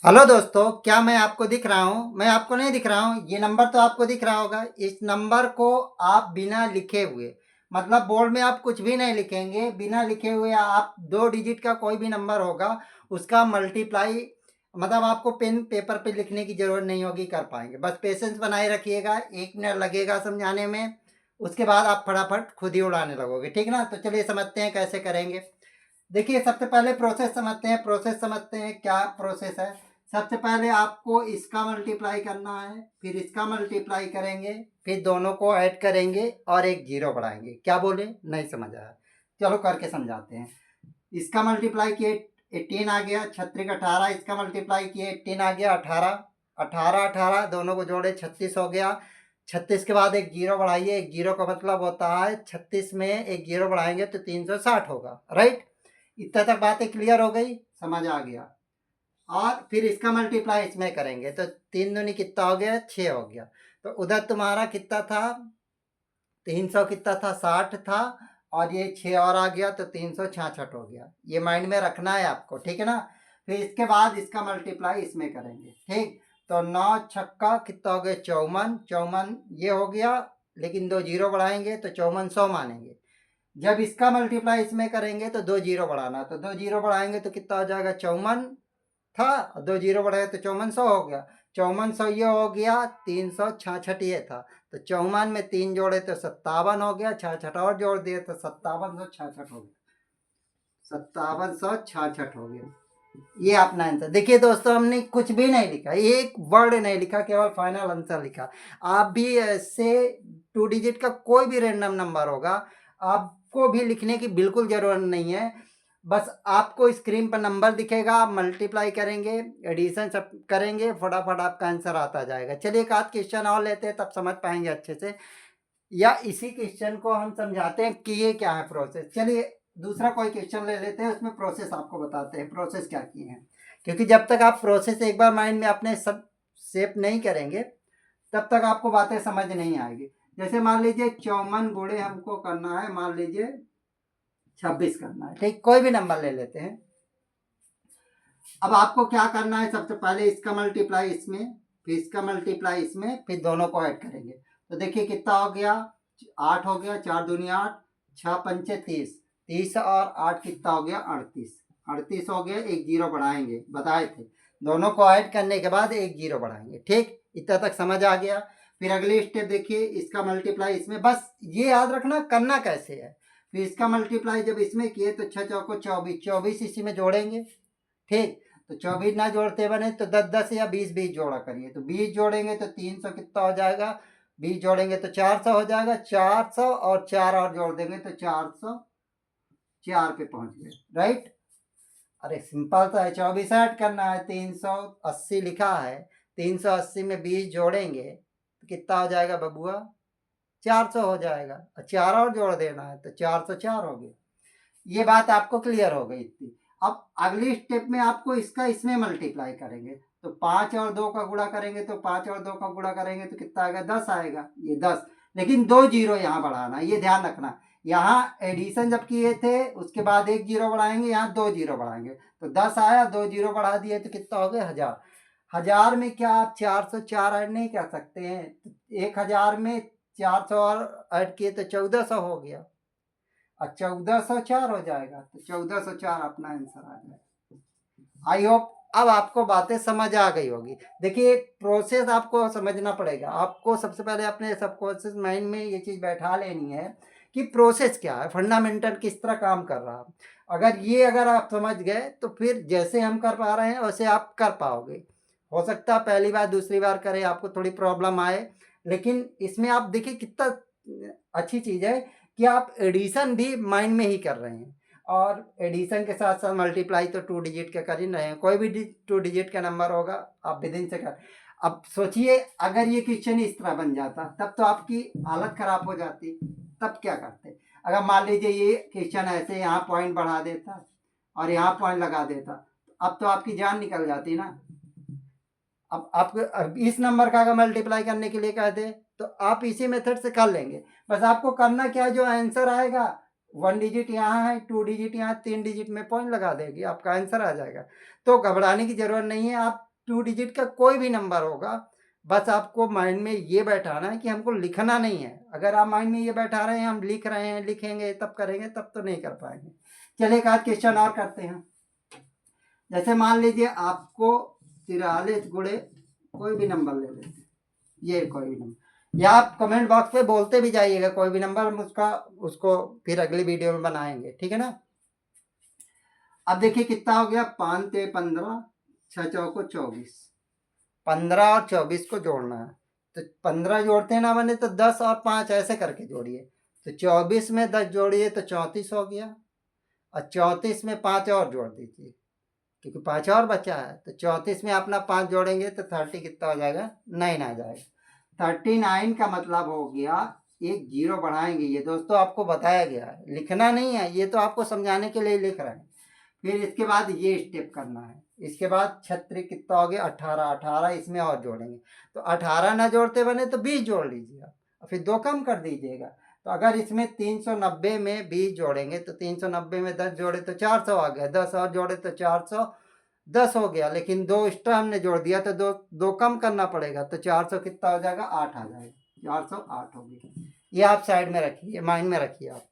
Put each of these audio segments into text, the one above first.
Hello दोस्तों, क्या मैं आपको दिख रहा हूँ? मैं आपको नहीं दिख रहा हूँ। ये नंबर तो आपको दिख रहा होगा। इस नंबर को आप बिना लिखे हुए, मतलब बोर्ड में आप कुछ भी नहीं लिखेंगे, बिना लिखे हुए आप 2 डिजिट का कोई भी नंबर होगा, उसका मल्टीप्लाई, मतलब आपको पेन पेपर पे लिखने की ज़रूरत नहीं होगी, कर पाएँगे। बस पेशेंस बनाए रखिएगा, 1 मिनट लगेगा समझाने में, उसके बाद आप फटाफट खुद ही उड़ाने लगोगे, ठीक ना? तो चलिए समझते हैं कैसे करेंगे। देखिए, सबसे पहले प्रोसेस समझते हैं क्या प्रोसेस है। सबसे पहले आपको इसका मल्टीप्लाई करना है, फिर इसका मल्टीप्लाई करेंगे, फिर दोनों को ऐड करेंगे और एक जीरो बढ़ाएंगे। क्या बोले? नहीं समझ आया? चलो करके समझाते हैं। इसका मल्टीप्लाई किए 18 आ गया, 36 18, इसका मल्टीप्लाई किए 18 आ गया, 18 18 18 दोनों को जोड़े 36 हो गया। 36 के बाद एक जीरो बढ़ाइए, एक जीरो का मतलब होता है 36 में एक जीरो बढ़ाएंगे तो 360 होगा, राइट? इतना तक बातें क्लियर हो गई, समझ आ गया। और फिर इसका मल्टीप्लाई इसमें करेंगे तो 3 दूनी कितना हो गया? 6 हो गया। तो उधर तुम्हारा कितना था? 300 कितना था? 60 था। और ये 6 और आ गया तो 366 हो गया। ये माइंड में रखना है आपको, ठीक है ना? फिर इसके बाद इसका मल्टीप्लाई इसमें करेंगे, ठीक? तो 9 छक्का कितना हो गया? 54 54 ये हो गया, लेकिन 2 जीरो बढ़ाएंगे तो 54 100 मानेंगे। जब इसका मल्टीप्लाई इसमें करेंगे तो 2 जीरो बढ़ाना, तो 2 जीरो बढ़ाएंगे तो कितना हो जाएगा? 54 था, 2 जीरो बढ़ाए तो 5400 हो गया। 5400 ये हो गया, 366 ये था। तो 54 में 3 जोड़े तो 57 हो गया, 66 और जोड़ दिए तो 5766 हो गया। 5766 हो गया। ये अपना आंसर। देखिए दोस्तों, हमने कुछ भी नहीं लिखा, एक वर्ड नहीं लिखा, केवल फाइनल आंसर लिखा। आप भी ऐसे 2 डिजिट का कोई भी रैंडम नंबर होगा, आपको भी लिखने की बिल्कुल ज़रूरत नहीं है। बस आपको स्क्रीन पर नंबर दिखेगा, आप मल्टीप्लाई करेंगे, एडिशन सब करेंगे, फटाफट आपका आंसर आता जाएगा। चलिए एक आध क्वेश्चन और लेते हैं, तब समझ पाएंगे अच्छे से। या इसी क्वेश्चन को हम समझाते हैं कि ये क्या है प्रोसेस। चलिए दूसरा कोई क्वेश्चन ले लेते हैं, उसमें प्रोसेस आपको बताते हैं प्रोसेस क्या किए हैं। क्योंकि जब तक आप प्रोसेस एक बार माइंड में अपने सब सेप नहीं करेंगे, तब तक आपको बातें समझ नहीं आएगी। जैसे मान लीजिए 54 गुणे हमको करना है, मान लीजिए 26 करना है, ठीक? कोई भी नंबर ले लेते हैं। अब आपको क्या करना है? सबसे पहले इसका मल्टीप्लाई इसमें, फिर इसका मल्टीप्लाई इसमें, फिर दोनों को ऐड करेंगे। तो देखिए कितना हो गया? 8 हो गया, 4 दूनी 8, 6 पंचे 30, 30 और 8 कितना हो गया? 38, 38 हो गया। एक जीरो बढ़ाएंगे, बताए थे। दोनों को ऐड करने के बाद एक जीरो बढ़ाएंगे, ठीक? इतना तक समझ आ गया। फिर अगली स्टेप देखिए, इसका मल्टीप्लाई इसमें, बस ये याद रखना करना कैसे है। फिर इसका मल्टीप्लाई जब इसमें किए तो 6 चौको 24, 24 इसी में जोड़ेंगे, ठीक? तो 24 ना जोड़ते बने तो 10 10 या 20 20 जोड़ा करिए। तो 20 जोड़ेंगे तो 300 कितना हो जाएगा? 20 जोड़ेंगे तो 400 हो जाएगा। 400 और 4 और जोड़ देंगे तो 404 पे पहुंच गए, राइट? अरे सिंपल तो है, 24 ऐड करना है, 380 लिखा है। 380 में 20 जोड़ेंगे तो कितना हो जाएगा बबुआ? 400 हो जाएगा। और 4 और जोड़ देना है तो 404 हो गया। ये बात आपको क्लियर हो गई इतनी। अब अगली स्टेप में आपको इसका इसमें मल्टीप्लाई करेंगे। तो 5 और 2 का गुणा करेंगे, तो 5 और 2 का गुणा करेंगे तो कितना आएगा? 10 आएगा। ये 10, लेकिन 2 जीरो यहाँ बढ़ाना, ये ध्यान रखना। यहाँ एडिशन जब किए थे उसके बाद एक जीरो बढ़ाएंगे, यहाँ 2 जीरो बढ़ाएंगे। तो 10 आया, 2 जीरो बढ़ा दिए तो कितना हो गया? 1000। 1000 में क्या आप 404 ऐड नहीं कर सकते हैं? 1000 में 400 और ऐड किए तो 1400 हो गया, और 1404 हो जाएगा। तो 1404 अपना आंसर आ जाएगा। आई होप अब आपको बातें समझ आ गई होगी। देखिए प्रोसेस आपको समझना पड़ेगा। आपको सबसे पहले अपने सबकॉन्शियस माइंड में ये चीज़ बैठा लेनी है कि प्रोसेस क्या है, फंडामेंटल किस तरह काम कर रहा है। अगर आप समझ गए तो फिर जैसे हम कर पा रहे हैं वैसे आप कर पाओगे। हो सकता है पहली बार दूसरी बार करें आपको थोड़ी प्रॉब्लम आए, लेकिन इसमें आप देखिए कितना अच्छी चीज़ है कि आप एडिशन भी माइंड में ही कर रहे हैं, और एडिशन के साथ साथ मल्टीप्लाई तो 2 डिजिट का कर ही रहे हैं। कोई भी 2 डिजिट का नंबर होगा आप विदिन से कर। अब सोचिए अगर ये क्वेश्चन इस तरह बन जाता तब तो आपकी हालत खराब हो जाती। तब क्या करते? अगर मान लीजिए ये क्वेश्चन ऐसे यहाँ पॉइंट बढ़ा देता और यहाँ पॉइंट लगा देता, अब तो आपकी जान निकल जाती ना। अब आपको इस नंबर का अगर मल्टीप्लाई करने के लिए कहते तो आप इसी मेथड से कर लेंगे। बस आपको करना क्या है, जो आंसर आएगा 1 डिजिट यहाँ है, 2 डिजिट यहाँ, 3 डिजिट में पॉइंट लगा देगी, आपका आंसर आ जाएगा। तो घबराने की ज़रूरत नहीं है। आप 2 डिजिट का कोई भी नंबर होगा, बस आपको माइंड में ये बैठाना है कि हमको लिखना नहीं है। अगर आप माइंड में ये बैठा रहे हैं हम लिख रहे हैं, लिखेंगे तब करेंगे, तब तो नहीं कर पाएंगे। चलिए एक आध क्वेश्चन और करते हैं। जैसे मान लीजिए आपको 43 गुणे कोई भी नंबर ले लेते हैं, ये कोई भी नंबर, या आप कमेंट बॉक्स पे बोलते भी जाइएगा कोई भी नंबर, हम उसको फिर अगली वीडियो में बनाएंगे, ठीक है ना। अब देखिए कितना हो गया, 5 ते 15, 6 चौको 24, 15 और 24 को जोड़ना है। तो 15 जोड़ते ना बने तो 10 और 5 ऐसे करके जोड़िए, तो 24 में 10 जोड़िए तो 34 हो गया, और 34 में 5 और जोड़ दीजिए क्योंकि 5 और बचा है, तो 34 में अपना 5 जोड़ेंगे तो 30 कितना हो जाएगा, 9 आ जाएगा। 39 का मतलब हो गया, एक जीरो बढ़ाएंगे, ये दोस्तों आपको बताया गया है, लिखना नहीं है, ये तो आपको समझाने के लिए लिख रहे हैं। फिर इसके बाद ये स्टेप करना है, इसके बाद 36 कितना हो गया, 18, 18 इसमें और जोड़ेंगे, तो 18 ना जोड़ते बने तो 20 जोड़ लीजिए आप, और फिर 2 कम कर दीजिएगा। तो अगर इसमें 390 में 20 जोड़ेंगे तो 390 में 10 जोड़े तो 400 आ गया, 10 और जोड़े तो 410 हो गया, लेकिन 2 एक्स्ट्रा हमने जोड़ दिया तो दो कम करना पड़ेगा, तो 400 कितना हो जाएगा, 8 आ जाएगा, 408 हो गया। ये आप साइड में रखिए, माइंड में रखिए आप।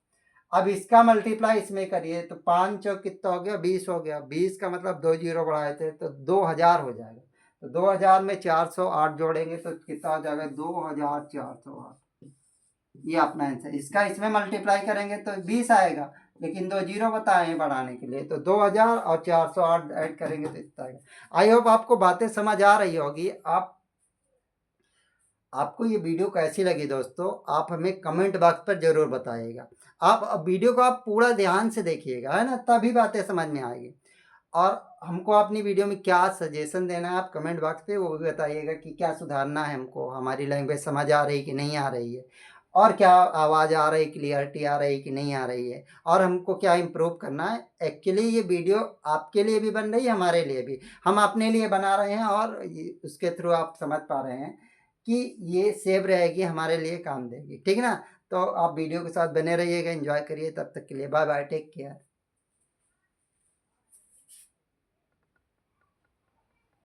अब इसका मल्टीप्लाई इसमें करिए तो 5 चौक कितना हो गया, 20 हो गया, 20 का मतलब 2 जीरो बढ़ाए थे तो 2000 हो जाएगा, तो 2000 में 408 जोड़ेंगे तो कितना हो जाएगा, 2408। ये अपना आंसर। इसका इसमें मल्टीप्लाई करेंगे तो 20 आएगा, लेकिन 2 जीरो बताए हैं बढ़ाने के लिए, तो 2000 और 408 ऐड करेंगे तो इतना आएगा। आई होप आपको बातें समझ आ रही होगी। आपको ये वीडियो कैसी लगी दोस्तों, आप हमें कमेंट बॉक्स पर जरूर बताइएगा। आप वीडियो को आप पूरा ध्यान से देखिएगा, है ना, तभी बातें समझ में आएगी। और हमको अपनी वीडियो में क्या सजेशन देना है आप कमेंट बॉक्स पे वो भी बताइएगा कि क्या सुधारना है हमको, हमारी लैंग्वेज समझ आ रही कि नहीं आ रही है, और क्या आवाज़ आ रही, क्लियरिटी आ रही कि नहीं आ रही है, और हमको क्या इम्प्रूव करना है। एक्चुअली ये वीडियो आपके लिए भी बन रही है, हमारे लिए भी, हम अपने लिए बना रहे हैं, और उसके थ्रू आप समझ पा रहे हैं कि ये सेव रहेगी, हमारे लिए काम देगी, ठीक है ना। तो आप वीडियो के साथ बने रहिएगा, एंजॉय करिए, तब तक के लिए बाय बाय, टेक केयर।